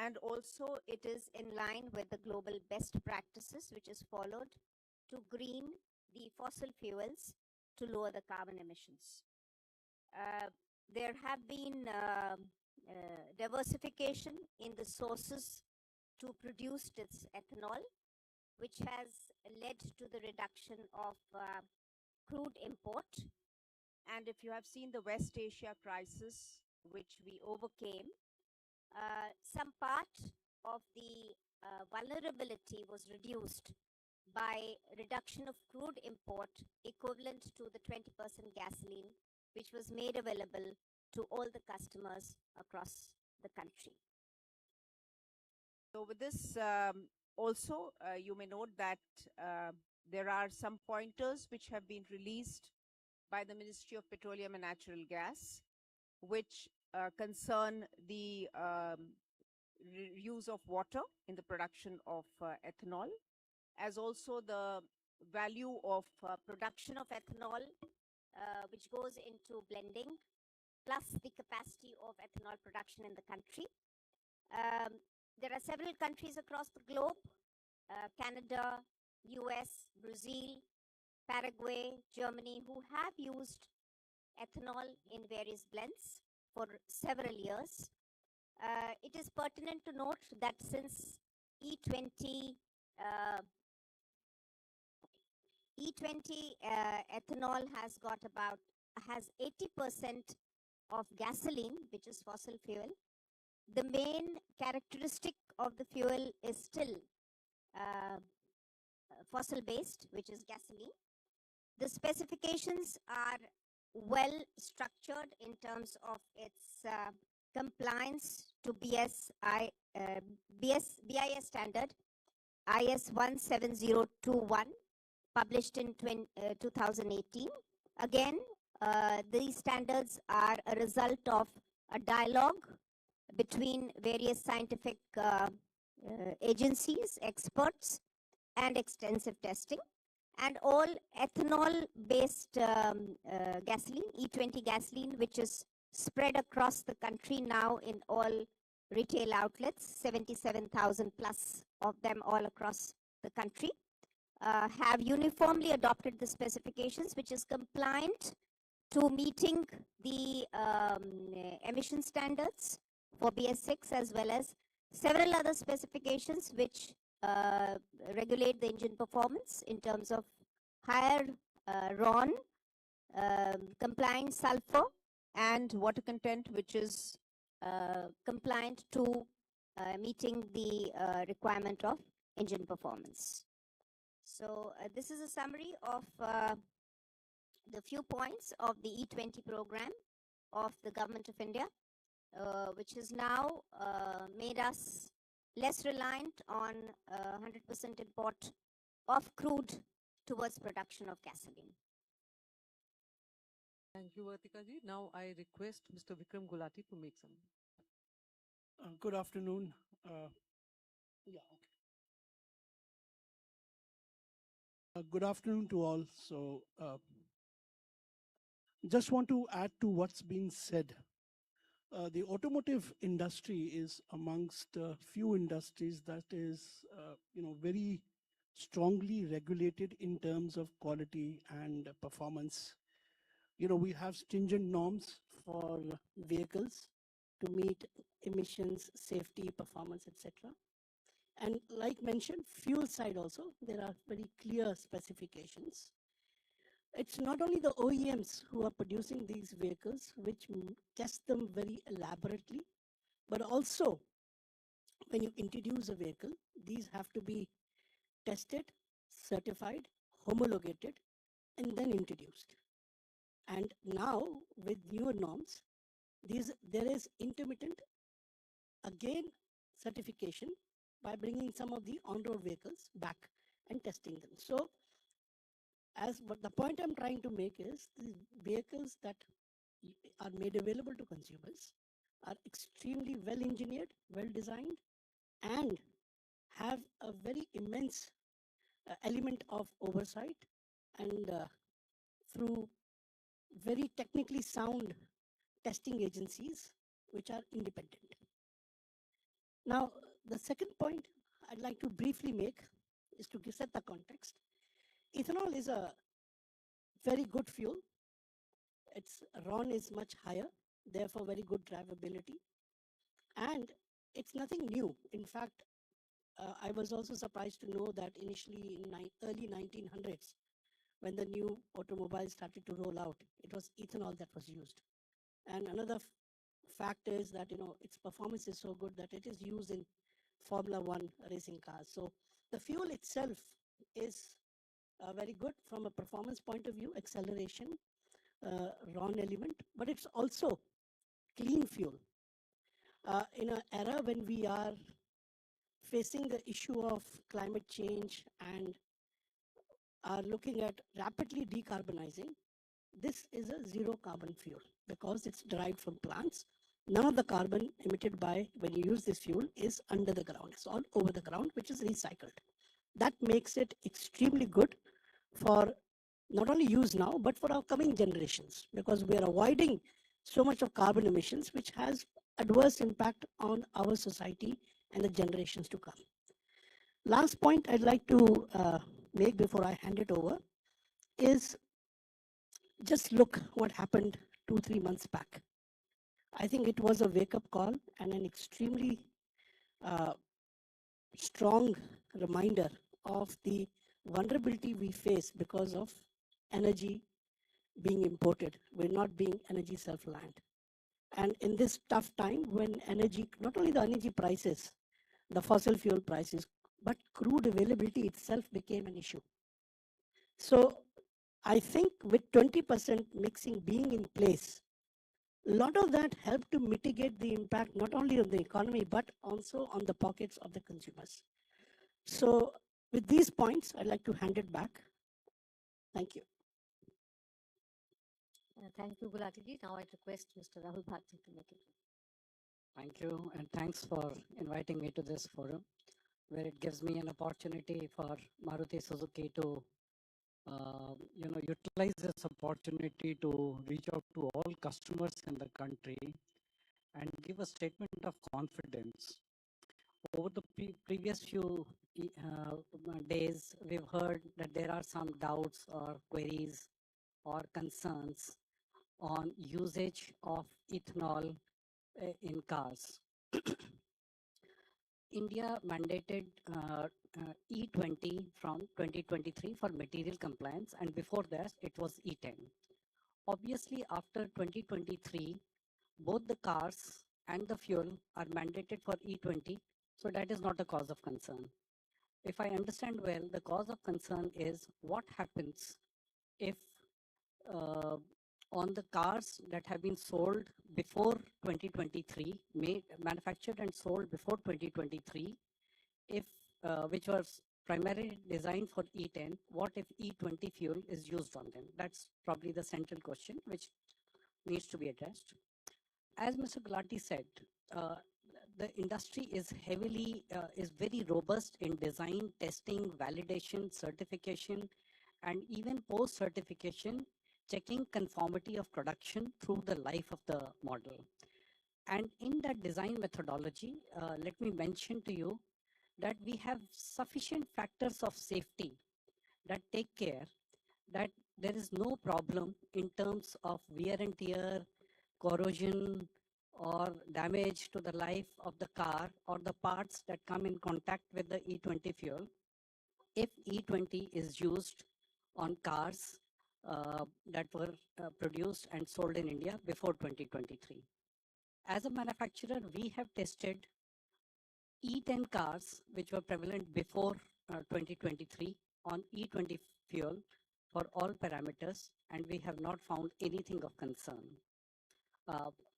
and also it is in line with the global best practices which is followed to green the fossil fuels to lower the carbon emissions. There have been diversification in the sources to produce this ethanol, which has led to the reduction of crude import. And if you have seen the West Asia crisis, which we overcame, some part of the vulnerability was reduced by reduction of crude import equivalent to the 20% gasoline, which was made available to all the customers across the country. So with this, also, you may note that there are some pointers which have been released by the Ministry of Petroleum and Natural Gas, which concern the use of water in the production of ethanol, as also the value of production of ethanol, which goes into blending, plus the capacity of ethanol production in the country. There are several countries across the globe, Canada, US, Brazil, Paraguay, Germany, who have used ethanol in various blends for several years. It is pertinent to note that since E20 ethanol has 80% of gasoline, which is fossil fuel. The main characteristic of the fuel is still fossil based, which is gasoline. The specifications are well structured in terms of its compliance to BIS standard IS 17021, published in 2018. Again, these standards are a result of a dialogue between various scientific agencies, experts, and extensive testing. And all ethanol-based gasoline, E20 gasoline, which is spread across the country now in all retail outlets, 77,000 plus of them all across the country, have uniformly adopted the specifications, which is compliant to meeting the emission standards for BS6, as well as several other specifications which regulate the engine performance in terms of higher RON, compliant sulfur, and water content, which is compliant to meeting the requirement of engine performance. So this is a summary of the few points of the E20 program of the Government of India, which has now made us less reliant on 100% import of crude towards production of gasoline. Thank you, Vartika ji. Now I request Mr. Vikram Gulati to make some. Good afternoon. Good afternoon to all. So, just want to add to what's been said. The automotive industry is amongst few industries that is, very strongly regulated in terms of quality and performance. We have stringent norms for vehicles to meet emissions, safety, performance, etc. And like mentioned, fuel side also, there are very clear specifications. It's not only the OEMs who are producing these vehicles, which test them very elaborately, but also when you introduce a vehicle, these have to be tested, certified, homologated, and then introduced. And now with newer norms, there is intermittent, again, certification by bringing some of the on-road vehicles back and testing them. So but the point I'm trying to make is the vehicles that are made available to consumers are extremely well engineered, well designed, and have a very immense element of oversight and through very technically sound testing agencies which are independent. Now, the second point I'd like to briefly make is to set the context. Ethanol is a very good fuel. Its RON is much higher, therefore very good drivability. And it's nothing new. In fact, I was also surprised to know that initially in early 1900s, when the new automobiles started to roll out, it was ethanol that was used. And another fact is that its performance is so good that it is used in Formula One racing cars. So the fuel itself is very good from a performance point of view, acceleration, RON element, but it's also clean fuel. In an era when we are facing the issue of climate change and are looking at rapidly decarbonizing, this is a zero carbon fuel because it's derived from plants. None of the carbon emitted by when you use this fuel is under the ground. It's all over the ground, which is recycled. That makes it extremely good for not only use now, but for our coming generations, because we are avoiding so much of carbon emissions, which has adverse impact on our society and the generations to come. Last point I'd like to make before I hand it over is just look what happened 2-3 months back. I think it was a wake-up call and an extremely strong reminder of the vulnerability we face because of energy being imported. We're not being energy self-reliant. And in this tough time when energy, not only the energy prices, the fossil fuel prices, but crude availability itself became an issue. So I think with 20% mixing being in place, a lot of that helped to mitigate the impact not only on the economy, but also on the pockets of the consumers. So with these points, I'd like to hand it back. Thank you. Thank you, Gulati ji. Now I request Mr. Rahul Bharti to make it. Thank you, and thanks for inviting me to this forum, where it gives me an opportunity for Maruti Suzuki to, utilize this opportunity to reach out to all customers in the country and give a statement of confidence. Over the previous few days, we've heard that there are some doubts or queries or concerns on usage of ethanol in cars. India mandated E20 from 2023 for material compliance, and before that it was E10. Obviously, after 2023, both the cars and the fuel are mandated for E20, so that is not a cause of concern. If I understand well, the cause of concern is what happens if on the cars that have been sold before 2023, manufactured and sold before 2023, if which was primarily designed for E10, what if E20 fuel is used on them? That's probably the central question which needs to be addressed. As Mr. Gulati said, the industry is very robust in design, testing, validation, certification, and even post-certification, checking conformity of production through the life of the model. And in that design methodology, let me mention to you that we have sufficient factors of safety that take care that there is no problem in terms of wear and tear, corrosion, or damage to the life of the car or the parts that come in contact with the E20 fuel if E20 is used on cars that were produced and sold in India before 2023. As a manufacturer, we have tested E10 cars which were prevalent before 2023 on E20 fuel for all parameters, and we have not found anything of concern.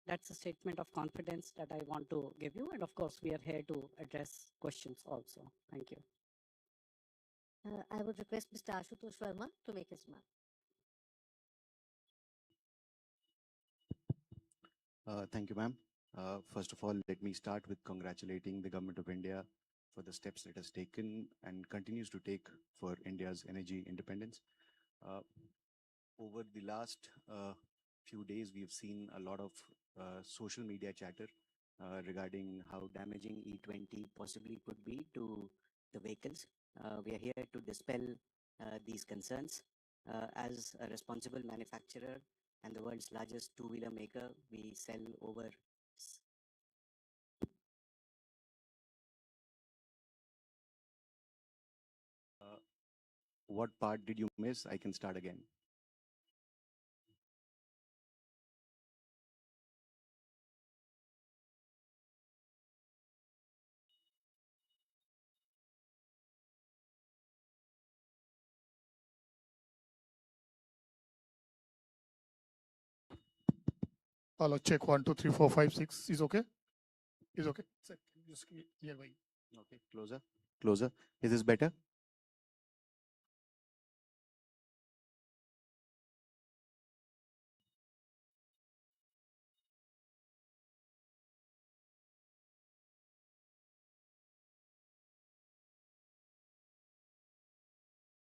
That's a statement of confidence that I want to give you, and of course we are here to address questions also. Thank you. I would request Mr. Ashutosh Verma to make his mark. Thank you, ma'am. First of all, let me start with congratulating the Government of India for the steps it has taken and continues to take for India's energy independence. Over the last few days, we have seen a lot of social media chatter regarding how damaging E20 possibly could be to the vehicles. We are here to dispel these concerns. As a responsible manufacturer and the world's largest two-wheeler maker, we sell over What part did you miss? I can start again. Hello, check 1, 2, 3, 4, 5, 6. Is okay? Is okay? Sir, can you just nearby? Okay, closer, closer. Is this better?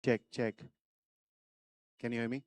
Check, check. Can you hear me?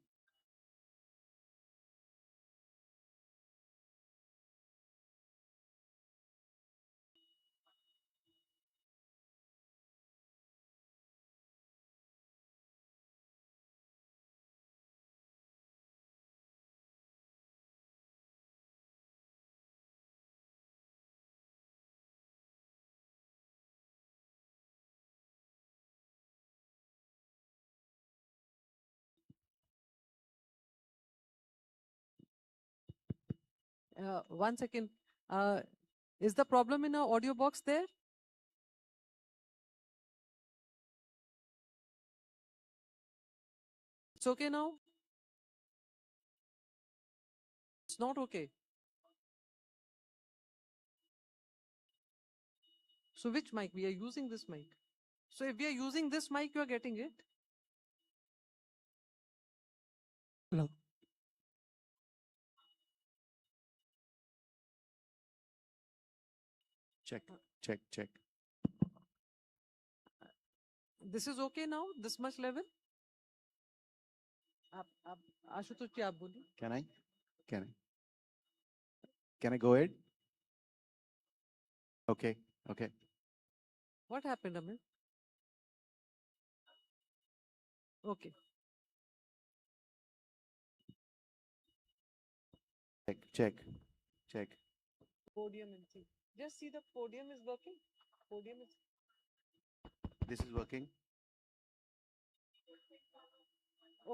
One second. Is the problem in our audio box there? It's okay now? It's not okay. So which mic? We are using this mic. So if we are using this mic, you are getting it? Hello. Check, check, check. This is okay now? This much level? Ashutosh जी आप बोलिए. Can I? Can I? Can I go ahead? Okay, okay. What happened, Amir? Okay. Check, check, check. Podium and see. Just see the podium is working. Podium is. This is working.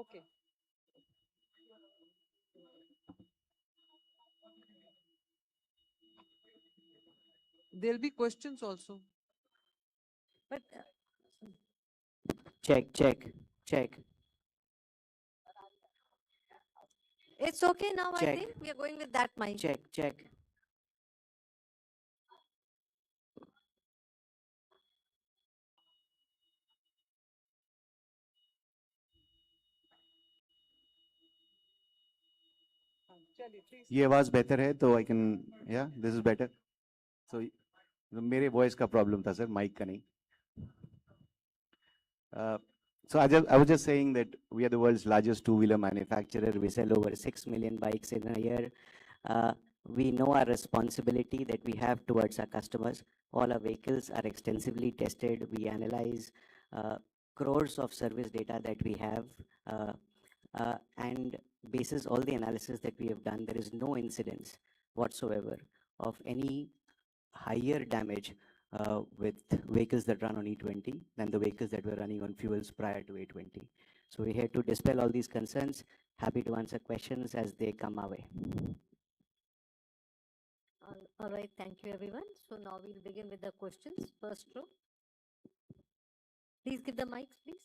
Okay. There'll be questions also. But check, check, check. it's okay now, I Check. think. We are going with that mic. Check, check. चलिए, please. ये आवाज बेहतर है तो I can, yeah, this is better. So मेरे voice का problem था sir, mic का नहीं. So I was just saying that we are the world's largest two-wheeler manufacturer. We sell over 6 million bikes in a year. We know our responsibility that we have towards our customers. All our vehicles are extensively tested. We analyze crores of service data that we have. And basis all the analysis that we have done, there is no incidence whatsoever of any higher damage with vehicles that run on E20 than the vehicles that were running on fuels prior to E20. So we're here to dispel all these concerns. Happy to answer questions as they come our way. All right, thank you everyone. So now we'll begin with the questions. First row. Please give the mics, please.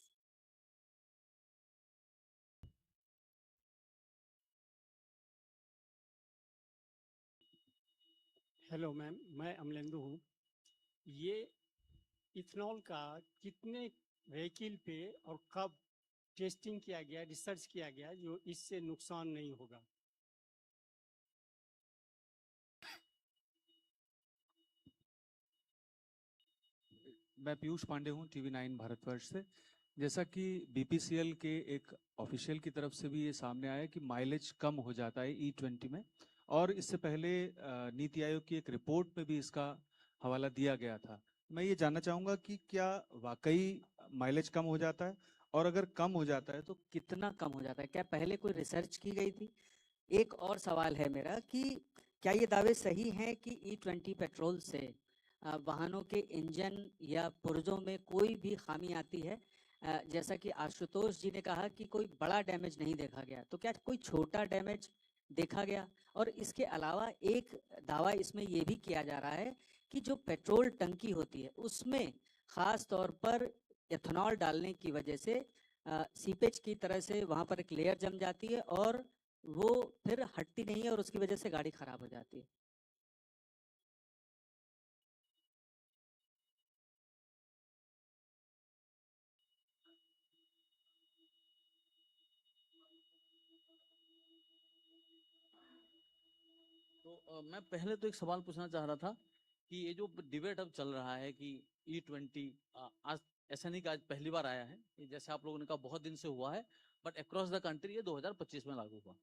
Hello ma'am, मैं अमलेंदु हूँ. ये ethanol का कितने vehicle पे और कब testing किया गया, रिसर्च किया गया जो इससे नुकसान नहीं होगा? मैं पीयूष पांडे हूँ, TV9 भारतवर्ष से. जैसा कि BPCL के एक ऑफिशियल की तरफ से भी ये सामने आया कि माइलेज कम हो जाता है E20 में, और इससे पहले नीति आयोग की एक रिपोर्ट में भी इसका हवाला दिया गया था। मैं ये जानना चाहूंगा कि क्या वाकई माइलेज कम हो जाता है, और अगर कम हो जाता है तो कितना कम हो जाता है? क्या पहले कोई रिसर्च की गई थी? एक और सवाल है मेरा कि क्या ये दावे सही हैं कि E20 पेट्रोल से वाहनों के इंजन या पुर्जों में कोई भी खामी आती है? जैसा कि आशुतोष जी ने कहा कि कोई बड़ा डैमेज नहीं देखा गया, तो क्या कोई छोटा डैमेज देखा गया? और इसके अलावा एक दावा इसमें ये भी किया जा रहा है कि जो पेट्रोल टंकी होती है उसमें खास तौर पर एथेनॉल डालने की वजह से सीपेज की तरह से वहां पर एक लेयर जम जाती है और वो फिर हटती नहीं है और उसकी वजह से गाड़ी खराब हो जाती है। तो मैं पहले तो एक सवाल पूछना चाह रहा था कि ये जो डिबेट अब चल रहा है कि E20 आज ऐसा नहीं कि आज पहली बार आया है, ये जैसे आप लोगों ने कहा बहुत दिन से हुआ है, बट अक्रॉस द कंट्री ये 2025 में लागू हुआ।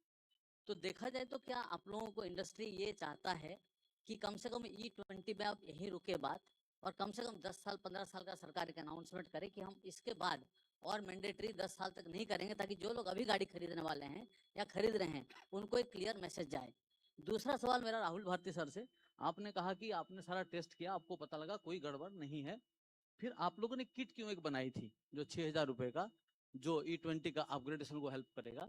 तो देखा जाए तो क्या आप लोगों को इंडस्ट्री ये चाहता है कि कम से कम E20 में आप यहीं रुके बात, और कम से कम 10 साल 15 साल का सरकार एक अनाउंसमेंट करे कि हम इसके बाद और मैंडेटरी 10 साल तक नहीं करेंगे, ताकि जो लोग अभी गाड़ी खरीदने वाले हैं या खरीद रहे हैं उनको एक क्लियर मैसेज जाए। दूसरा सवाल मेरा राहुल भारती सर से, आपने कहा कि आपने सारा टेस्ट किया, आपको पता लगा कोई गड़बड़ नहीं है, फिर आप लोगों ने किट क्यों एक बनाई थी जो 6,000 रुपए का, जो E20 का अपग्रेडेशन को हेल्प करेगा?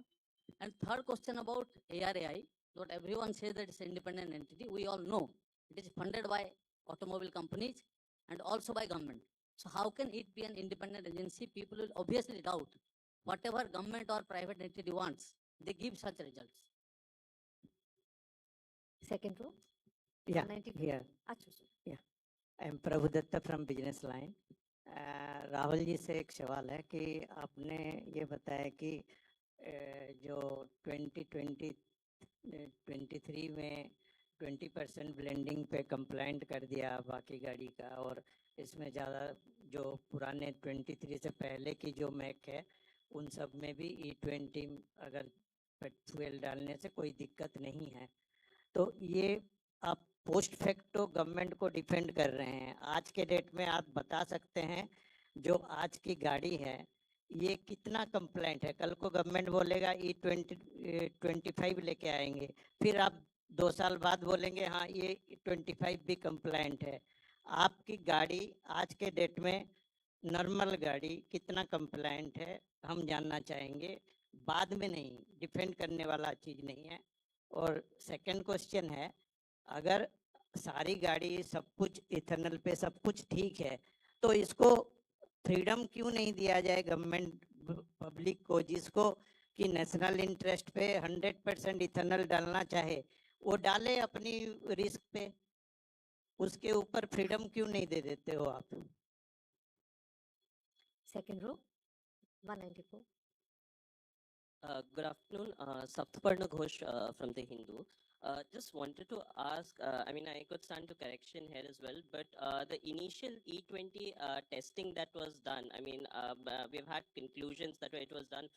And third question about ARAI, what everyone says that it's an independent entity, we all know it is funded by automobile companies and also by government. So how can it be an independent agency? People will obviously doubt whatever government or private entity wants, they give such results. Second row. Yeah, 194. here. अच्छा, Yeah. I am Prabhu Datta from Business Line. Rahul ji से एक सवाल है कि आपने ये बताया कि जो 2023 में 20% ब्लेंडिंग पे कंप्लाइंट कर दिया बाकी गाड़ी का, और इसमें ज़्यादा जो पुराने 23 से पहले की जो मैक है उन सब में भी E20 अगर फ्यूल डालने से कोई दिक्कत नहीं है, तो ये आप पोस्ट फैक्टो गवर्नमेंट को डिफेंड कर रहे हैं। आज के डेट में आप बता सकते हैं जो आज की गाड़ी है ये कितना कंप्लाइंट है? कल को गवर्नमेंट बोलेगा E25 लेके आएंगे, फिर आप 2 साल बाद बोलेंगे हाँ ये 25 भी कंप्लाइंट है। आपकी गाड़ी आज के डेट में नॉर्मल गाड़ी कितना कंप्लाइंट है हम जानना चाहेंगे, बाद में नहीं, डिफेंड करने वाला चीज़ नहीं है। और सेकंड क्वेश्चन है, अगर सारी गाड़ी सब कुछ इथेनॉल पे सब कुछ ठीक है तो इसको फ्रीडम क्यों नहीं दिया जाए गवर्नमेंट पब्लिक को, जिसको कि नेशनल इंटरेस्ट पे 100% इथेनॉल डालना चाहे वो डाले अपनी रिस्क पे, उसके ऊपर फ्रीडम क्यों नहीं दे देते हो आप? Second row. 194. Good afternoon, Saptaparna Ghosh from The Hindu. Just wanted to ask, I mean, I could stand to correction here as well, but the initial E20 testing that was done, I mean, we've had conclusions that it was done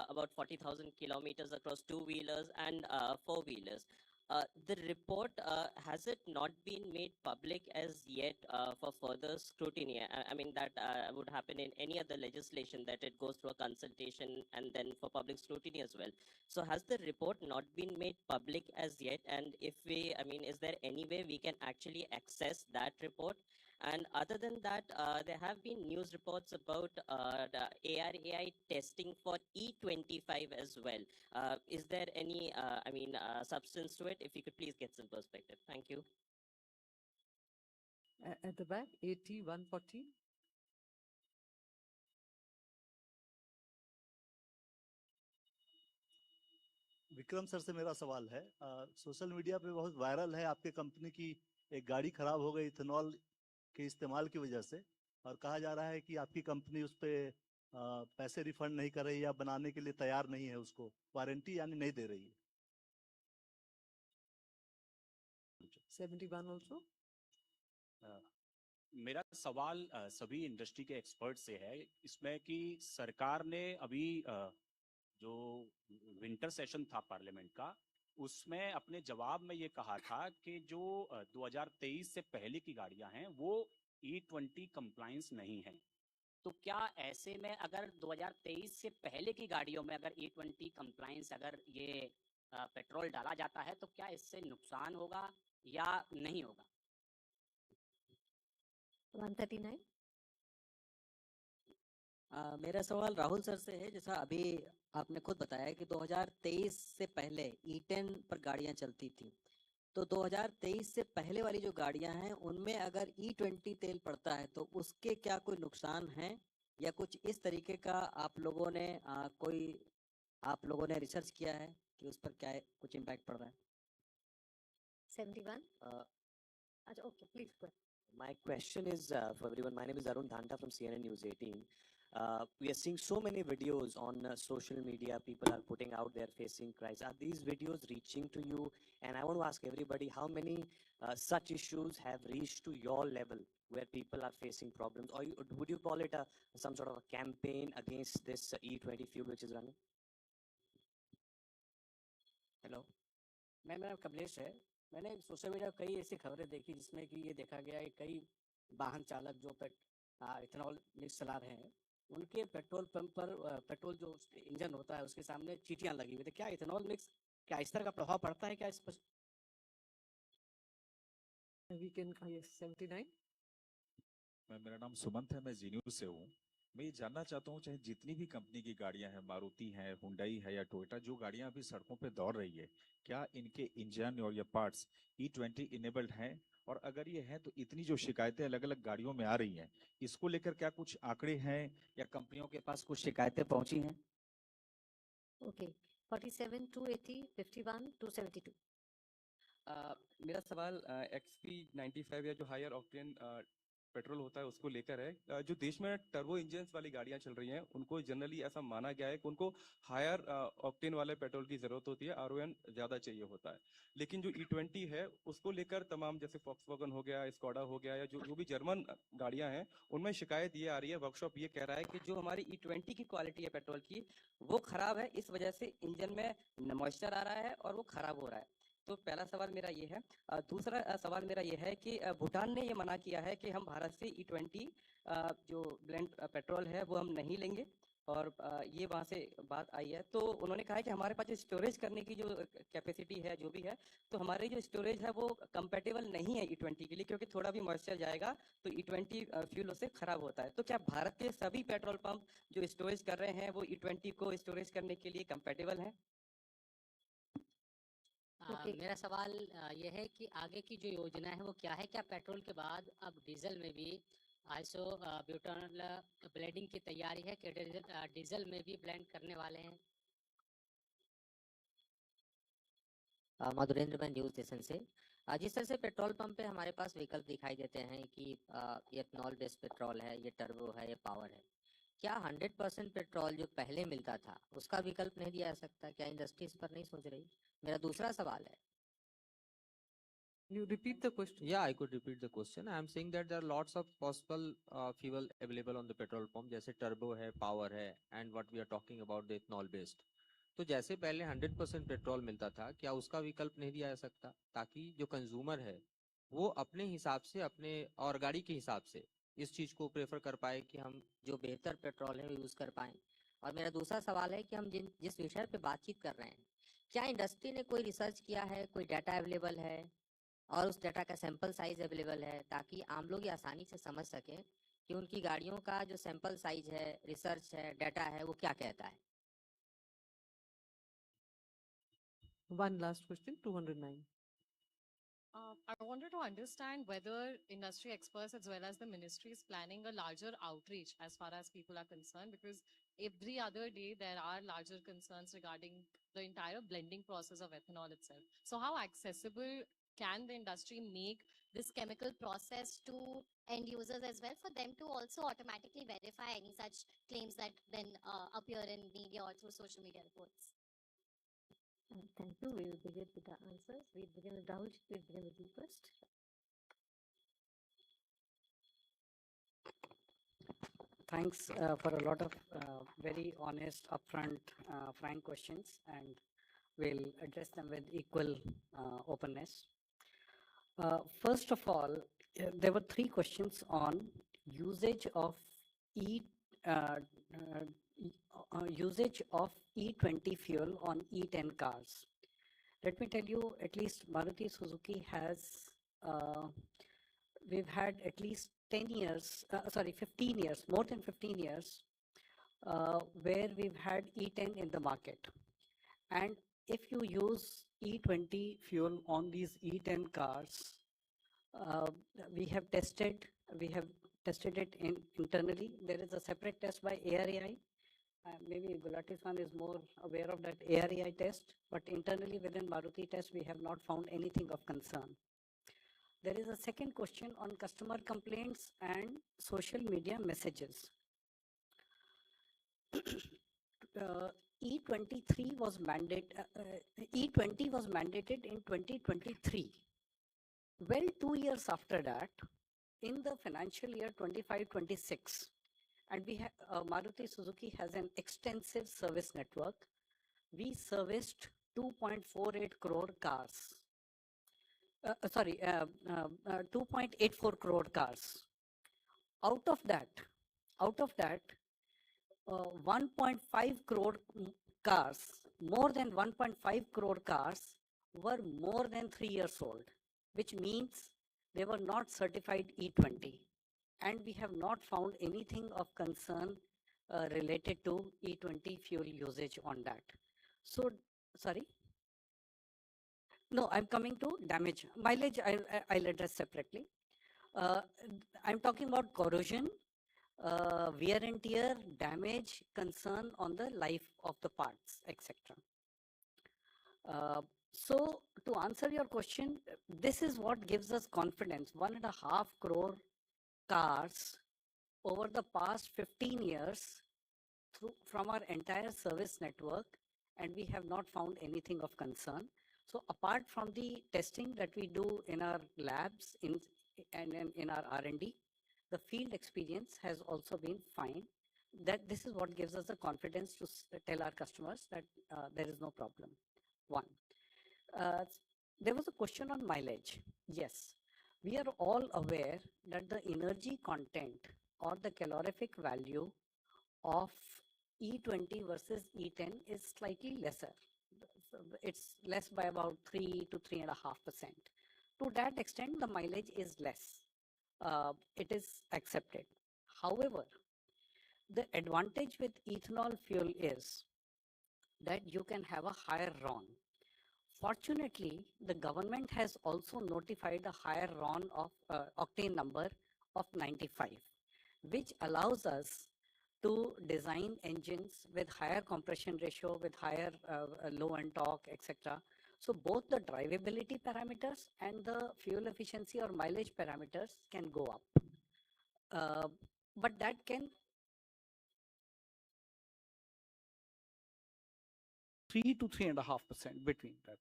about 40,000 kilometers across two-wheelers and four-wheelers. The report, has it not been made public as yet for further scrutiny? I mean, that would happen in any other legislation, that it goes through a consultation and then for public scrutiny as well. So has the report not been made public as yet? And if we, I mean, is there any way we can actually access that report? And other than that, there have been news reports about the ARAI testing for E25 as well. Is there any, I mean, substance to it? If you could please get some perspective. Thank you. At the back, 80-140. Vikram sir से मेरा सवाल है, social media पे बहुत viral है आपके company की एक गाड़ी खराब हो गई इथेनॉल के इस्तेमाल की वजह से, और कहा जा रहा है कि आपकी कंपनी उस पे पैसे रिफंड नहीं कर रही या बनाने के लिए तैयार नहीं है, उसको वारंटी यानी नहीं दे रही है। 71 also. मेरा सवाल सभी इंडस्ट्री के एक्सपर्ट से है इसमें कि सरकार ने अभी जो विंटर सेशन था पार्लियामेंट का उसमें अपने जवाब में ये कहा था कि जो 2023 से पहले की गाड़ियां हैं वो E20 कंप्लायंस नहीं है। तो क्या ऐसे में अगर 2023 से पहले की गाड़ियों में अगर E20 कंप्लायंस अगर ये पेट्रोल डाला जाता है तो क्या इससे नुकसान होगा या नहीं होगा? 139. मेरा सवाल राहुल सर से है। जैसा अभी आपने खुद बताया कि 2023 से पहले E10 पर गाड़ियां चलती थी, तो 2023 से पहले वाली जो गाड़ियां हैं उनमें अगर E20 तेल पड़ता है तो उसके क्या कोई नुकसान है या कुछ इस तरीके का आप लोगों ने रिसर्च किया है कि उस पर क्या कुछ इम्पैक्ट पड़ रहा है? 71. अच्छा, okay, please go ahead. My question is for everyone. My name is Arun Dhanda from CNN News 18. We are seeing so many videos on social media. People are putting out their facing cries. Are these videos reaching to you? And I want to ask everybody, how many such issues have reached to your level where people are facing problems? Or would you call it some sort of a campaign against this E20 fuel which is running? Hello, मेरा नाम कमलेश है। मैंने social media पर कई ऐसी खबरें देखी जिसमें कि ये देखा गया है कई वाहन चालक जो इथेनॉल मिक्स चला रहे हैं, उनके पेट्रोल पंप पर पेट्रोल जो इंजन होता है उसके सामने चीटियां लगी हुई थी। क्या इथेनॉल मिक्स क्या इस तरह का प्रभाव पड़ता है क्या इस पर? We can, yes, 79. मेरा नाम सुमंत है, मैं जी न्यूज से हूँ। मैं ये जानना चाहता हूँ, चाहे जितनी भी कंपनी की गाड़ियां हैं, मारुति है, हुंडई है या टोयोटा, जो गाड़ियां अभी सड़कों पे दौड़ रही है, क्या इनके इंजन और या पार्ट्स E20 इनेबल्ड हैं? और अगर ये हैं तो इतनी जो शिकायतें अलग अलग गाड़ियों में आ रही हैं, इसको लेकर क्या कुछ आंकड़े हैं या कंपनियों के पास कुछ शिकायतें पहुंची हैं? Okay, 47, 280, 51, 272. मेरा सवाल XP95 या जो हायर ऑक्टेन पेट्रोल होता है उसको लेकर है। जो देश में टर्बो इंजन्स वाली गाड़ियां चल रही हैं उनको जनरली ऐसा माना गया है कि उनको हायर ऑक्टेन वाले पेट्रोल की जरूरत होती है, RON ज्यादा चाहिए होता है। लेकिन जो E20 है उसको लेकर तमाम जैसे फॉक्सवैगन हो गया, स्कोडा हो गया या जो भी जर्मन गाड़ियां हैं उनमें शिकायत ये आ रही है, वर्कशॉप ये कह रहा है कि जो हमारी E20 की क्वालिटी है पेट्रोल की वो खराब है, इस वजह से इंजन में मॉइस्चर आ रहा है और वो खराब हो रहा है। तो पहला सवाल मेरा ये है। दूसरा सवाल मेरा ये है कि भूटान ने ये मना किया है कि हम भारत से E20 जो ब्लेंड पेट्रोल है वो हम नहीं लेंगे, और ये वहाँ से बात आई है। तो उन्होंने कहा है कि हमारे पास जो स्टोरेज करने की जो कैपेसिटी है जो भी है, तो हमारी जो स्टोरेज है वो कंपेटेबल नहीं है E20 के लिए, क्योंकि थोड़ा भी मॉइस्चर जाएगा तो E20 फ्यूल उससे खराब होता है। तो क्या भारत के सभी पेट्रोल पंप जो स्टोरेज कर रहे हैं वो E20 को स्टोरेज करने के लिए कंपेटेबल हैं? मेरा सवाल यह है कि आगे की जो योजना है वो क्या है? क्या पेट्रोल के बाद अब डीजल में भी आइसो ब्यूटानॉल ब्लेंडिंग की तैयारी है कि डीजल में भी ब्लेंड करने वाले हैं? मधुरेंद्र मैं न्यूज स्टेशन से। जिस तरह से पेट्रोल पंप पे हमारे पास विकल्प दिखाई देते हैं कि ये एथनॉल बेस्ड पेट्रोल है, ये टर्बो है, ये पावर है, क्या 100% पेट्रोल जो पहले मिलता था उसका विकल्प नहीं दिया जा सकता? क्या इंडस्ट्री इस पर नहीं सोच रही? मेरा दूसरा सवाल है। You repeat the question. Yeah, I could repeat the question. I am saying that there are lots of possible fuel available on the petrol pump, जैसे turbo है, power है, and what we are talking about the ethanol based. तो जैसे पहले 100% petrol मिलता था, क्या उसका विकल्प नहीं दिया जा सकता ताकि जो कंज्यूमर है वो अपने हिसाब से, अपने और गाड़ी के हिसाब से इस चीज को प्रेफर कर पाए कि हम जो बेहतर पेट्रोल है वो यूज कर पाए? और मेरा दूसरा सवाल है कि हम जिस विषय पे बातचीत कर रहे हैं, क्या इंडस्ट्री ने कोई रिसर्च किया है, कोई डाटा अवेलेबल है और उस डाटा का सैंपल साइज अवेलेबल है, ताकि आम लोग ये आसानी से समझ सकें कि उनकी गाड़ियों का जो सैंपल साइज है, रिसर्च है, डाटा है, वो क्या कहता है? One last question, 209. I wanted to understand whether industry experts as well as the ministry is planning a larger outreach as far as people are concerned, because every other day there are larger concerns regarding the entire blending process of ethanol itself. So how accessible can the industry make This chemical process to end users as well, for them to also automatically verify any such claims that then appear in media or through social media reports? Thank you. We will begin with the answers. We begin with Rahul. We begin with you first. Thanks for a lot of very honest, upfront, frank questions. And We'll address them with equal openness. First of all, there were three questions on usage of E uh, usage of E20 fuel on E10 cars. Let me tell you, at least Maruti Suzuki has, we've had at least 10 years, 15 years, more than 15 years, where we've had E10 in the market. And if you use E20 fuel on these E10 cars, we have tested it internally. There is a separate test by ARAI. Maybe Gulati Khan is more aware of that ARAI test, but internally within Maruti test, we have not found anything of concern. There is a second question on customer complaints and social media messages. E20 was mandated in 2023. Well, 2 years after that, in the financial year 25-26, and we have Maruti Suzuki has an extensive service network. We serviced 2.48 crore cars. 2.84 crore cars. Out of that, 1.5 crore cars, more than 1.5 crore cars were more than 3 years old, which means they were not certified E20. And we have not found anything of concern related to E20 fuel usage on that. So, sorry? No, I'm coming to damage. Mileage, I'll address separately. I'm talking about corrosion, wear and tear, damage, concern on the life of the parts, etc. So to answer your question, this is what gives us confidence. 1.5 crore cars over the past 15 years from our entire service network, and we have not found anything of concern. So apart from the testing that we do in our labs and in our R&D, the field experience has also been fine. That this is what gives us the confidence to tell our customers that there is no problem. One. There was a question on mileage. Yes, we are all aware that the energy content or the calorific value of E20 versus E10 is slightly lesser. It's less by about 3 to 3.5%. To that extent, the mileage is less. It is accepted. However, the advantage with ethanol fuel is that you can have a higher RON. Fortunately, the government has also notified a higher RON of octane number of 95, which allows us to design engines with higher compression ratio, with higher low end torque, etc. So both the drivability parameters and the fuel efficiency or mileage parameters can go up. But that can 3 to 3.5% between that,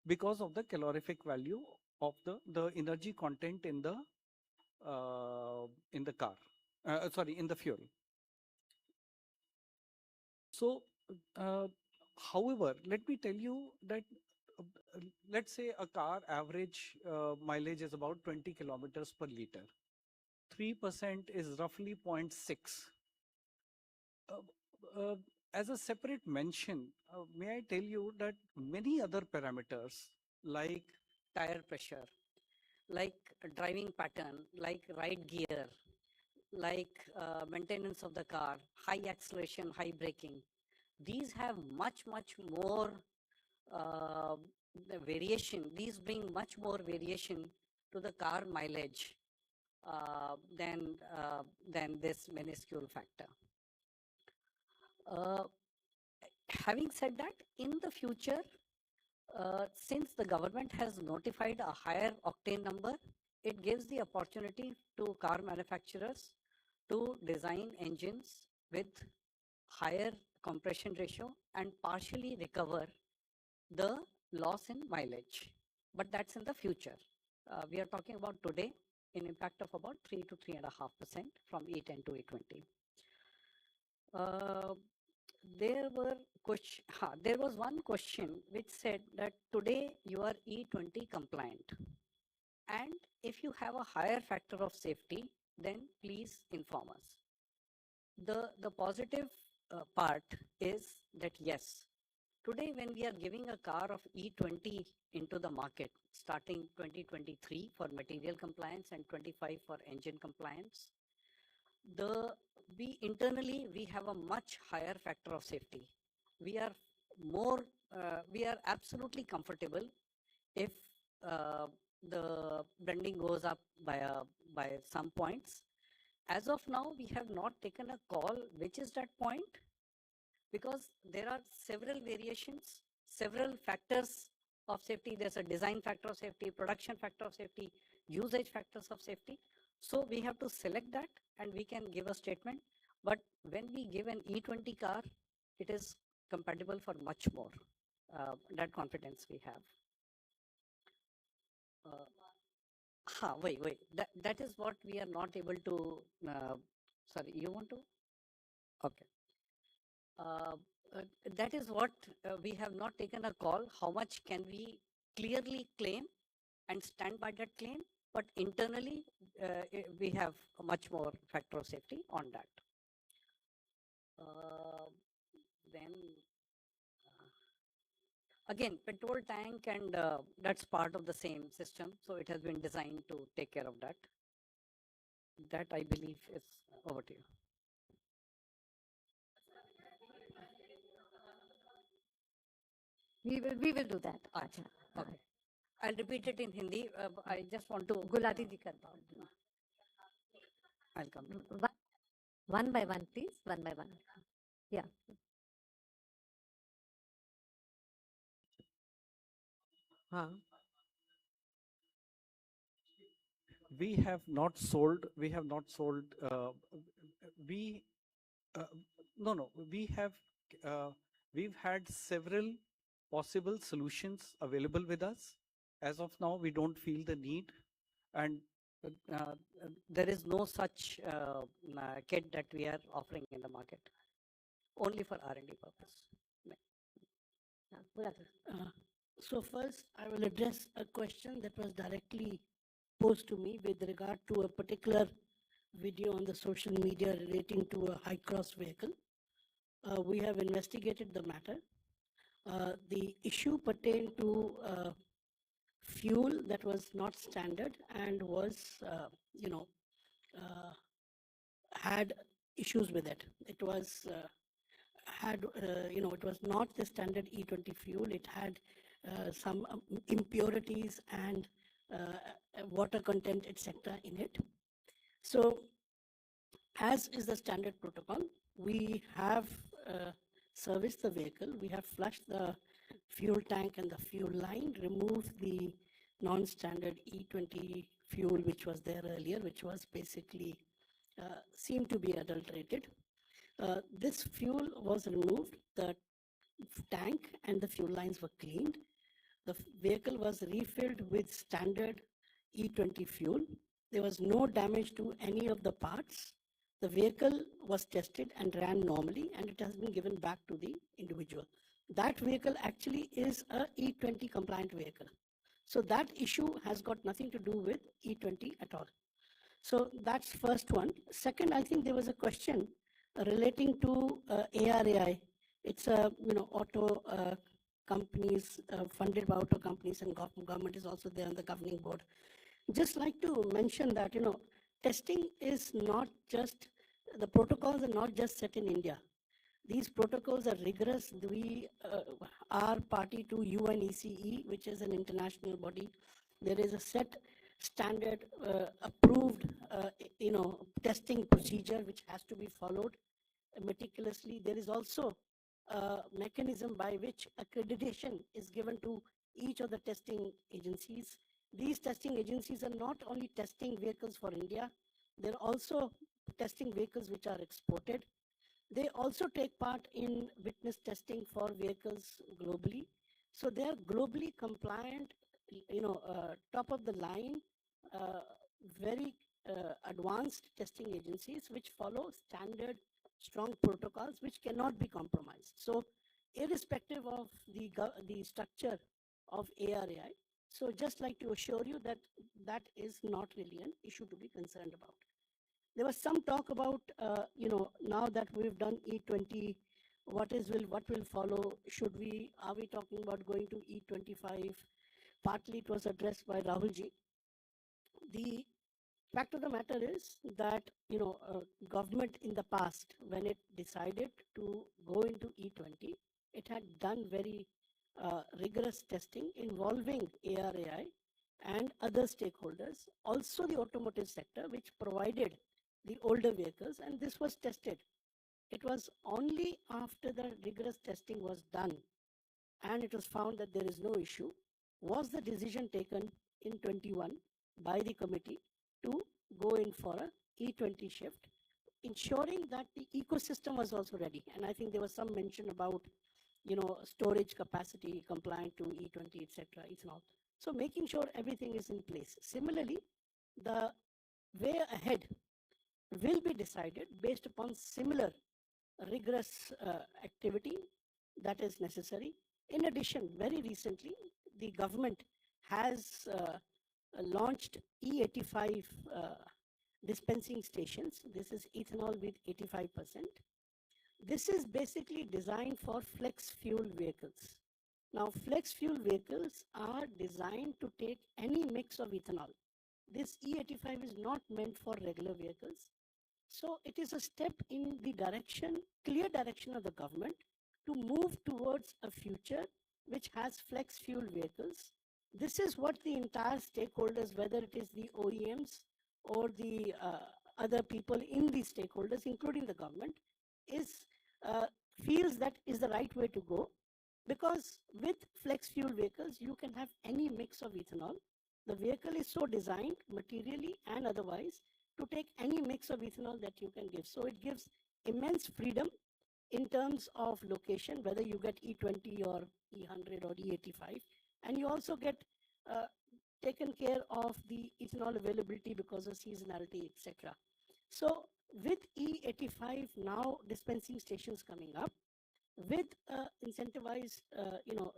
because of the calorific value of the energy content in the car, in the fuel. So, however, let me tell you that let's say a car average mileage is about 20 kilometers per liter. 3% is roughly 0.6. As a separate mention, may I tell you that many other parameters like tire pressure, like driving pattern, like ride gear, like maintenance of the car, high acceleration, high braking, these have much more variation. These bring much more variation to the car mileage than this minuscule factor. Having said that, in the future, since the government has notified a higher octane number, it gives the opportunity to car manufacturers to design engines with higher compression ratio and partially recover the loss in mileage. But that's in the future. We are talking about today an impact of about 3 to 3.5% from E10 to E20. there there was one question which said that today you are E20 compliant, and if you have a higher factor of safety, then please inform us. The positive part is that yes, today when we are giving a car of E20 into the market starting 2023 for material compliance and 25 for engine compliance, we internally we have a much higher factor of safety. We are we are absolutely comfortable if the blending goes up by some points. As of now, we have not taken a call which is that point, because there are several variations, several factors of safety. There's a design factor of safety, production factor of safety, usage factors of safety. So we have to select that and we can give a statement. But when we give an E20 car, it is compatible for much more. That confidence we have. Wait. That is what we are not able to. Sorry, you want to? Okay. That is what we have not taken a call. How much can we clearly claim and stand by that claim? But internally, we have a much more factor of safety on that. Then again, petrol tank, and that's part of the same system. So it has been designed to take care of that. That I believe is over to you. We will do that. Achha, okay. I'll repeat it in Hindi. I just want to. Gulati ji kar I'll come. One by one, please. One by one. Yeah. We have not sold. We have. We've had several possible solutions available with us. As of now, we don't feel the need, and there is no such kit that we are offering in the market, only for R&D purpose. So first, I will address a question that was directly posed to me with regard to a particular video on the social media relating to a high-cross vehicle. We have investigated the matter. The issue pertained to fuel that was not standard and was, had issues with it. It was it was not the standard E20 fuel. It had some impurities and water content, etc. in it. So, as is the standard protocol, we have serviced the vehicle. We have flushed the fuel tank and the fuel line, removed the non-standard E20 fuel which was there earlier, which was basically seemed to be adulterated. This fuel was removed, the tank and the fuel lines were cleaned. The vehicle was refilled with standard E20 fuel. There was no damage to any of the parts. The vehicle was tested and ran normally, and it has been given back to the individual. That vehicle actually is a E20 compliant vehicle. So that issue has got nothing to do with E20 at all. So that's first one. Second, I think there was a question relating to ARAI. It's a auto companies funded by auto companies, and government is also there on the governing board. Just like to mention that testing is not just, the protocols are not just set in India. These protocols are rigorous. We are party to UNECE, which is an international body. There is a set standard approved testing procedure which has to be followed meticulously. There is also a mechanism by which accreditation is given to each of the testing agencies. These testing agencies are not only testing vehicles for India, they're also testing vehicles which are exported. They also take part in witness testing for vehicles globally. So they are globally compliant, top of the line, very advanced testing agencies which follow standard strong protocols which cannot be compromised. So irrespective of the structure of ARAI, so just like to assure you that that is not really an issue to be concerned about. There was some talk about, now that we've done E20, what will follow? Are we talking about going to E25? Partly it was addressed by Rahulji. The fact of the matter is that, government in the past, when it decided to go into E20, it had done very rigorous testing involving ARAI and other stakeholders, also the automotive sector, which provided the older vehicles, and this was tested. It was only after the rigorous testing was done and it was found that there is no issue, was the decision taken in 21 by the committee to go in for a E20 shift, ensuring that the ecosystem was also ready. And I think there was some mention about, storage capacity compliant to E20, etc., ethanol. So making sure everything is in place. Similarly, the way ahead will be decided based upon similar rigorous activity that is necessary. In addition, very recently, the government has launched E85 dispensing stations. This is ethanol with 85%. This is basically designed for flex fuel vehicles. Now, flex fuel vehicles are designed to take any mix of ethanol. This E85 is not meant for regular vehicles. So it is a step in the clear direction of the government to move towards a future which has flex fuel vehicles. This is what the entire stakeholders, whether it is the OEMs or the other people in the stakeholders, including the government, feels that is the right way to go. Because with flex fuel vehicles, you can have any mix of ethanol. The vehicle is so designed materially and otherwise to take any mix of ethanol that you can give. So it gives immense freedom in terms of location, whether you get E20 or E100 or E85. And you also get taken care of the ethanol availability because of seasonality, etc. So with E85 now dispensing stations coming up, with incentivized,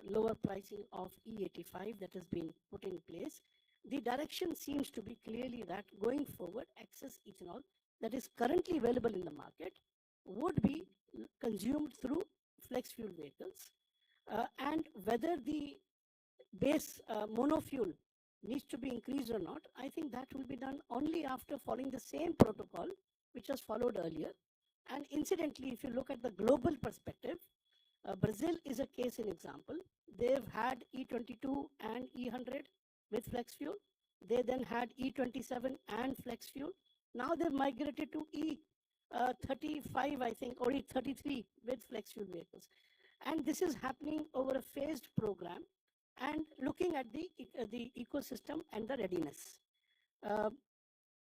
lower pricing of E85 that has been put in place, the direction seems to be clearly that going forward, excess ethanol that is currently available in the market would be consumed through flex fuel vehicles. And whether the base monofuel needs to be increased or not, I think that will be done only after following the same protocol which was followed earlier. And incidentally, if you look at the global perspective, Brazil is a case in example. They've had E22 and E100 with flex fuel. They then had E27 and flex fuel. Now they've migrated to E35, I think, or E33 with flex fuel vehicles. And this is happening over a phased program and looking at the ecosystem and the readiness.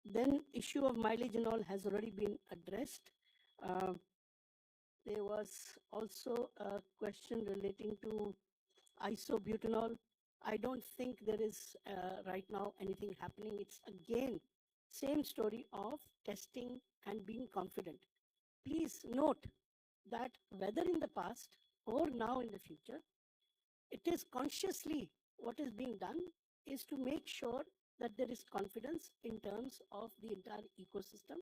Then issue of mileage and all has already been addressed. There was also a question relating to isobutanol. I don't think there is right now anything happening. It's again, same story of testing and being confident. Please note that whether in the past or now in the future, it is consciously what is being done is to make sure that there is confidence in terms of the entire ecosystem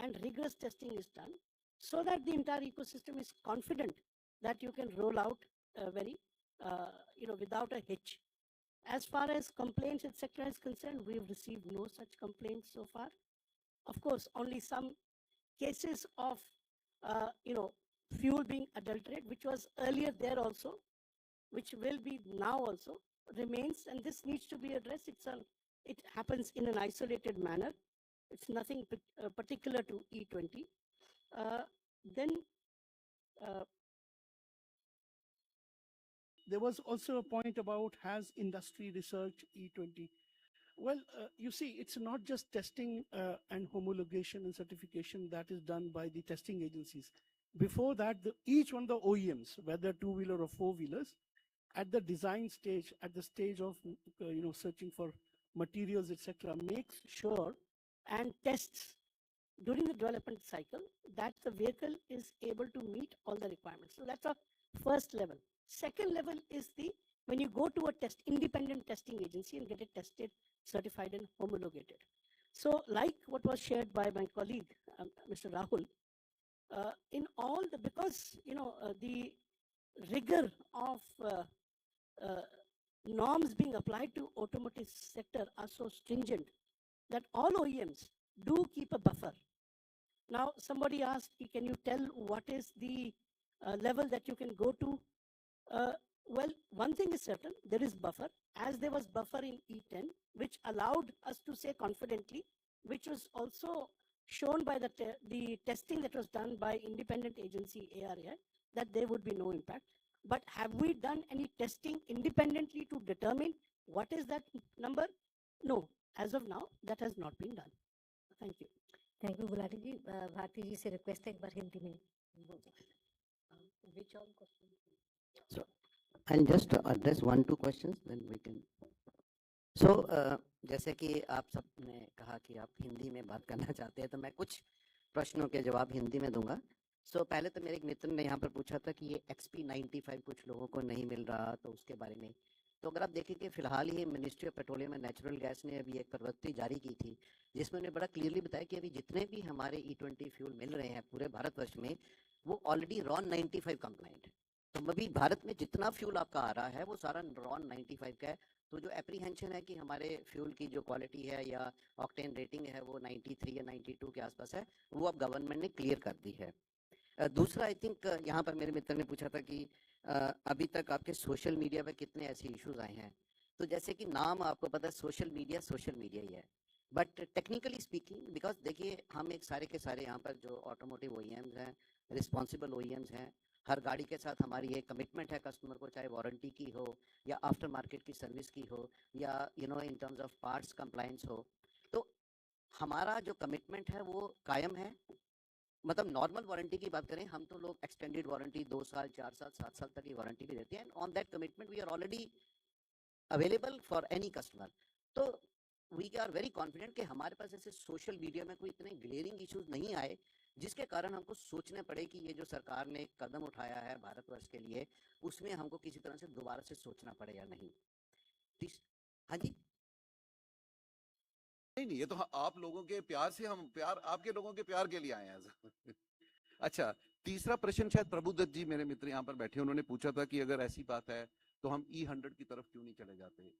and rigorous testing is done so that the entire ecosystem is confident that you can roll out without a hitch. As far as complaints, etc. is concerned, we've received no such complaints so far. Of course, only some cases of, fuel being adulterated, which was earlier there also, which will be now also, remains, and this needs to be addressed. It happens in an isolated manner. It's nothing particular to E20. Then there was also a point about has industry research E20. Well, you see, it's not just testing and homologation and certification that is done by the testing agencies. Before that, each one of the OEMs, whether two-wheeler or four-wheelers, at the design stage, at the stage of searching for materials, etc., makes sure and tests during the development cycle that the vehicle is able to meet all the requirements. So that's a first level. Second level is when you go to a independent testing agency and get it tested, certified and homologated. So like what was shared by my colleague, Mr. Rahul, because the rigor of norms being applied to automotive sector are so stringent that all OEMs do keep a buffer. Now, somebody asked, can you tell what is the level that you can go to? Well, one thing is certain, there is buffer, as there was buffer in E10, which allowed us to say confidently, which was also shown by the testing that was done by independent agency ARAI, that there would be no impact. But have we done any testing independently to determine what is that number? No, as of now, that has not been done. Thank you. Thank you Gulati ji. Bharti ji से request है एक बार हिंदी में which all questions? So I'll just address 1-2 questions, then we can. So जैसे कि आप सब ने कहा कि आप हिंदी में बात करना चाहते हैं, तो मैं कुछ प्रश्नों के जवाब हिंदी में दूंगा. So पहले तो मेरे एक मित्र ने यहाँ पर पूछा था कि ये XP95 कुछ लोगों को नहीं मिल रहा, तो उसके बारे में. तो अगर आप देखें कि फिलहाल ही ministry of petroleum and natural gas ने अभी एक प्रवृत्ति जारी की थी, जिसमें उन्हें बड़ा क्लियरली बताया कि अभी जितने भी हमारे E20 फ्यूल मिल रहे हैं पूरे भारतवर्ष में, वो ऑलरेडी रॉन 95 कंप्लाइंट है. तो अभी भारत में जितना फ्यूल आपका आ रहा है वो सारा रॉन 95 का है. तो जो एप्रीहेंशन है कि हमारे फ्यूल की जो क्वालिटी है या ऑक्टेन रेटिंग है वो 93 या 92 के आसपास है, वो अब गवर्नमेंट ने क्लियर कर दी है. दूसरा, आई थिंक यहाँ पर मेरे मित्र ने पूछा था कि अभी तक आपके सोशल मीडिया पे कितने ऐसे इश्यूज आए हैं. तो जैसे कि नाम आपको पता है, सोशल मीडिया ही है, बट टेक्निकली स्पीकिंग, बिकॉज देखिए हम एक सारे के सारे यहाँ पर जो ऑटोमोटिव OEMs हैं, रिस्पॉन्सिबल OEMs हैं, हर गाड़ी के साथ हमारी एक कमिटमेंट है कस्टमर को, चाहे वारंटी की हो या आफ्टर मार्केट की सर्विस की हो या in terms of parts compliance हो. तो हमारा जो कमिटमेंट है वो कायम है. मतलब नॉर्मल वारंटी की बात करें, हम तो लोग एक्सटेंडेड वारंटी 2 साल 4 साल 7 साल तक की वारंटी भी देते हैं. On that commitment we are already available for any customer. तो वी आर वेरी कॉन्फिडेंट कि हमारे पास ऐसे सोशल मीडिया में कोई इतने ग्लेयरिंग इश्यूज नहीं आए जिसके कारण हमको सोचने पड़े कि ये जो सरकार ने कदम उठाया है भारतवर्ष के लिए, उसमें हमको किसी तरह से दोबारा से सोचना पड़े या नहीं. हाँ जी. नहीं, ये तो आप लोगों के प्यार से, हम आपके लोगों के प्यार के लिए आए हैं. अच्छा, तीसरा प्रश्न शायद प्रभुदत्त जी मेरे मित्र यहाँ पर बैठे, उन्होंने पूछा था कि अगर ऐसी बात है तो हम E100 की तरफ क्यों नहीं चले जाते.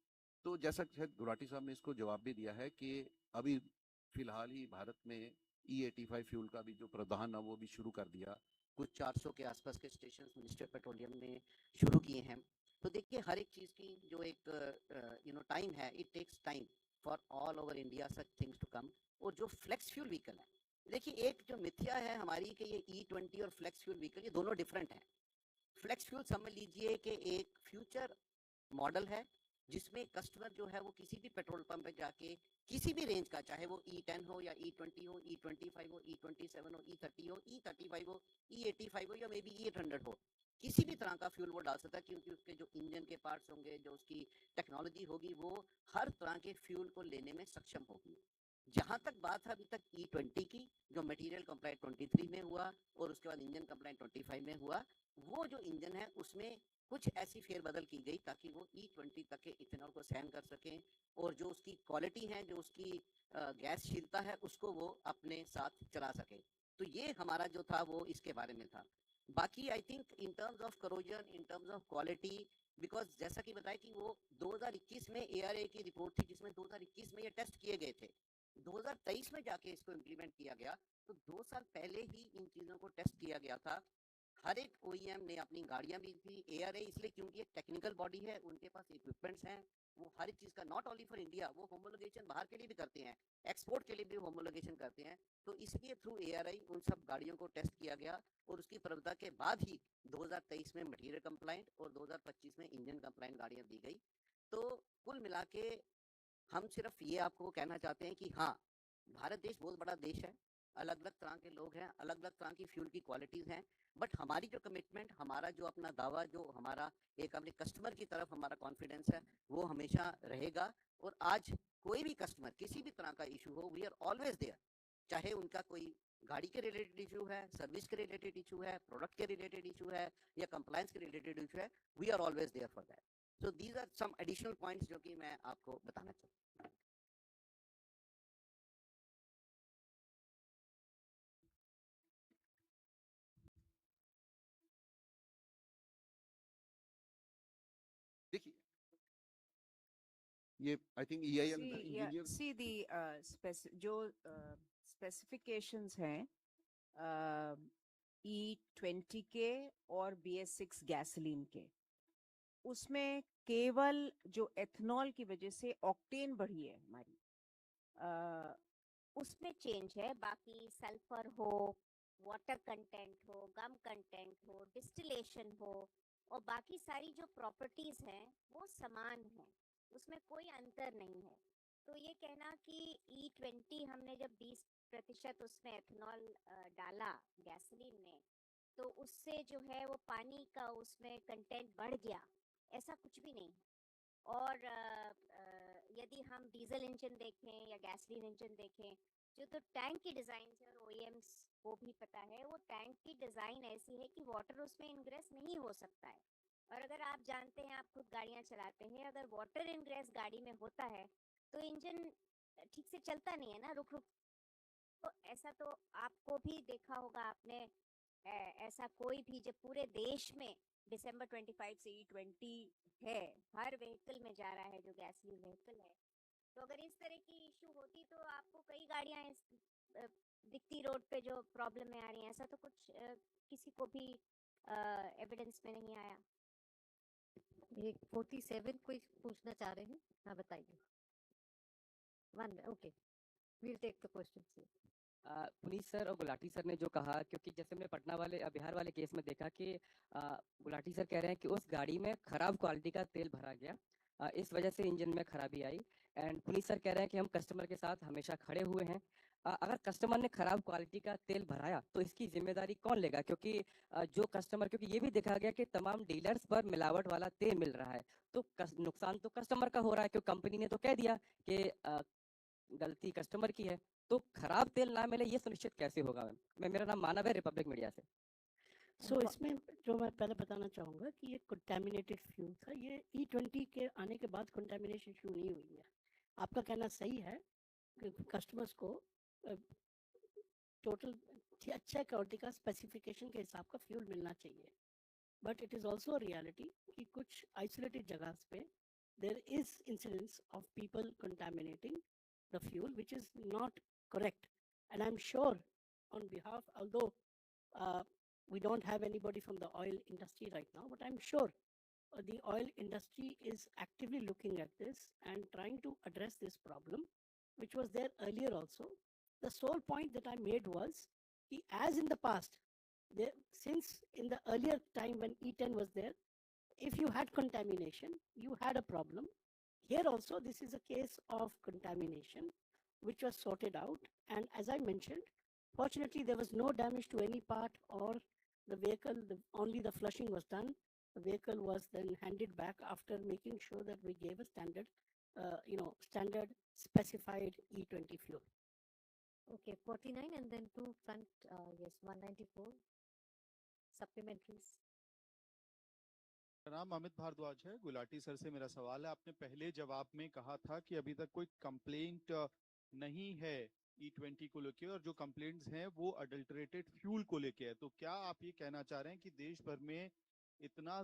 तो जैसा शायद गुलाटी साहब ने इसको जवाब भी दिया है कि अभी फिलहाल ही भारत में E85 फ्यूल का भी जो प्रावधान है वो भी शुरू कर दिया. कुछ 400 के आसपास के स्टेशन मिनिस्टर पेट्रोलियम ने शुरू किए हैं. तो देखिए हर एक चीज की जो एक टाइम है, it takes time for all over India such things to come. और जो फ्लेक्स फ्यूल व्हीकल है, देखिए एक जो मिथ्या है हमारी कि ये E20 और फ्लेक्स फ्यूल व्हीकल ये दोनों डिफरेंट हैं. फ्लेक्स फ्यूल समझ लीजिए कि एक फ्यूचर मॉडल है जिसमें कस्टमर जो है वो किसी भी पेट्रोल पंप पे जाके किसी भी रेंज का, चाहे वो E10 हो या E20 हो, E25 हो, E27 हो, E30 हो, E35 हो, E85 हो या मे बी E800 हो, किसी भी तरह का फ्यूल वो डाल सकता है, क्योंकि उसके जो इंजन के पार्ट्स होंगे, जो उसकी टेक्नोलॉजी होगी, वो हर तरह के फ्यूल को लेने में सक्षम होगी. जहां तक बात है अभी तक E20 की, जो मटेरियल कंप्लाइंट 23 में हुआ और उसके बाद इंजन कंप्लाइंट 25 में हुआ, वो जो इंजन है उसमें कुछ ऐसी फेरबदल की गई ताकि वो E20 तक के इथेनॉल को सहन कर सकें और जो उसकी क्वालिटी है, जो उसकी गैसशीलता है, उसको वो अपने साथ चला सके. तो ये हमारा जो था वो इसके बारे में था. बाकी I think in terms of corrosion, in terms of quality, because जैसा कि बताया कि वो 2021 में ARAI की रिपोर्ट थी जिसमें 2021 में ये टेस्ट किए गए थे, 2023 में जाके इसको इम्प्लीमेंट किया गया. तो 2 साल पहले ही इन चीजों को टेस्ट किया गया था. हर एक OEM ने अपनी गाड़ियां भी थी. ARAI इसलिए क्योंकि एक टेक्निकल बॉडी है, उनके पास इक्विपमेंट्स हैं, वो हर एक चीज का नॉट ओनली फॉर इंडिया, वो होमोलोगेशन बाहर के लिए भी करते हैं, एक्सपोर्ट के लिए भी होमोलोगेशन करते हैं. तो इसलिए थ्रू ARAI उन सब गाड़ियों को टेस्ट किया गया और उसकी प्रवृत्ता के बाद ही 2023 में मटीरियल कंप्लाइंट और 2025 में इंजन कंप्लाइंट गाड़ियां दी गई. तो कुल मिला के हम सिर्फ ये आपको कहना चाहते हैं कि हाँ, भारत देश बहुत बड़ा देश है, अलग अलग तरह के लोग हैं, अलग अलग तरह की फ्यूल की क्वालिटीज हैं, बट हमारी जो कमिटमेंट, हमारा जो अपना दावा, जो हमारा एक अपने कस्टमर की तरफ हमारा कॉन्फिडेंस है, वो हमेशा रहेगा. और आज कोई भी कस्टमर किसी भी तरह का इशू हो, वी आर ऑलवेज देयर. चाहे उनका कोई गाड़ी के रिलेटेड इशू है, सर्विस के रिलेटेड इशू है, प्रोडक्ट के रिलेटेड इशू है या कंप्लायंस के रिलेटेड इशू है, we are always there for that. So these are some additional points जो कि मैं आपको बताना चाहूँ. देखिए ये I think EIL engineer see the जो specifications हैं E20 के और BS6 गैसोलीन के, उसमें केवल जो एथनॉल की वजह से ऑक्टेन बढ़ी है हमारी, उसमें चेंज है, बाकी सल्फर हो, वाटर कंटेंट हो, गम कंटेंट हो, डिस्टिलेशन हो और बाकी सारी जो प्रॉपर्टीज हैं वो समान हैं, उसमें कोई अंतर नहीं है. तो ये कहना कि E20 हमने जब 20% उसमें एथनॉल डाला गैसोलीन में, तो उससे जो है वो पानी का उसमें कंटेंट बढ़ गया, ऐसा कुछ भी नहीं. और यदि हम डीजल इंजन देखें या गैसोलीन इंजन देखें, जो तो टैंक की डिज़ाइन है और OEMs को भी पता है, वो टैंक की डिज़ाइन ऐसी है कि वाटर उसमें इनग्रेस नहीं हो सकता है. और अगर आप जानते हैं, आप खुद गाड़ियाँ चलाते हैं, अगर वाटर इनग्रेस गाड़ी में होता है तो इंजन ठीक से चलता नहीं है ना, रुक रुक. तो ऐसा तो आपको भी देखा होगा आपने, ऐसा कोई भी जब पूरे देश में दिसंबर 25 से E20 है, हर व्हीकल में जा रहा है जो गैसोलीन व्हीकल है, तो अगर इस तरह की इशू होती तो आपको कई गाड़ियां दिखती रोड पे जो प्रॉब्लम में आ रही हैं. ऐसा तो कुछ किसी को भी एविडेंस में नहीं आया. एक 47 कोई पूछना चाह रहे हैं, हाँ बताइए. One okay, we'll take the questions. Puneet sir और गुलाटी सर ने जो कहा, क्योंकि जैसे हमने पटना वाले बिहार वाले केस में देखा कि गुलाटी सर कह रहे हैं कि उस गाड़ी में खराब क्वालिटी का तेल भरा गया, इस वजह से इंजन में खराबी आई. एंड पुनीत सर कह रहे हैं कि हम कस्टमर के साथ हमेशा खड़े हुए हैं. अगर कस्टमर ने खराब क्वालिटी का तेल भराया तो इसकी जिम्मेदारी कौन लेगा, क्योंकि जो कस्टमर, क्योंकि ये भी देखा गया कि तमाम डीलर्स पर मिलावट वाला तेल मिल रहा है, तो नुकसान तो कस्टमर का हो रहा है, क्योंकि कंपनी ने तो कह दिया कि गलती कस्टमर की है. तो खराब तेल ना मिले ये सुनिश्चित कैसे होगा? मैं मेरा नाम मानव है, रिपब्लिक मीडिया से. सो इसमें जो मैं पहले बताना चाहूँगा कि ये कंटेमिनेटेड फ्यूल था, ये E20 के आने के बाद कंटेमिनेशन शुरू नहीं हुई है. आपका कहना सही है कि कस्टमर्स को टोटल अच्छा क्वालिटी का स्पेसिफिकेशन के हिसाब का फ्यूल मिलना चाहिए, but it is also reality कि कुछ आइसोलेटेड जगह पे there is incidence of people contaminating the fuel, which is not correct. And I'm sure on behalf, although we don't have anybody from the oil industry right now, but I'm sure the oil industry is actively looking at this and trying to address this problem, which was there earlier also. The sole point that I made was, as in the past, since in the earlier time when E10 was there, if you had contamination, you had a problem. Here also, this is a case of contamination, which was sorted out. And as I mentioned, fortunately, there was no damage to any part or the vehicle, only the flushing was done. The vehicle was then handed back after making sure that we gave a standard, standard specified E20 fuel. Okay, 49 and then two front, yes, 194 supplementaries. मेरा नाम अमित भारद्वाज है. Gulati sir से मेरा सवाल है, आपने पहले जवाब में कहा था कि अभी तक कोई कंप्लेंट नहीं है E20 को लेके, और जो कंप्लेंट्स हैं वो अडल्टरेटेड फ्यूल को लेके है. तो क्या आप ये कहना चाह रहे हैं कि देश भर में इतना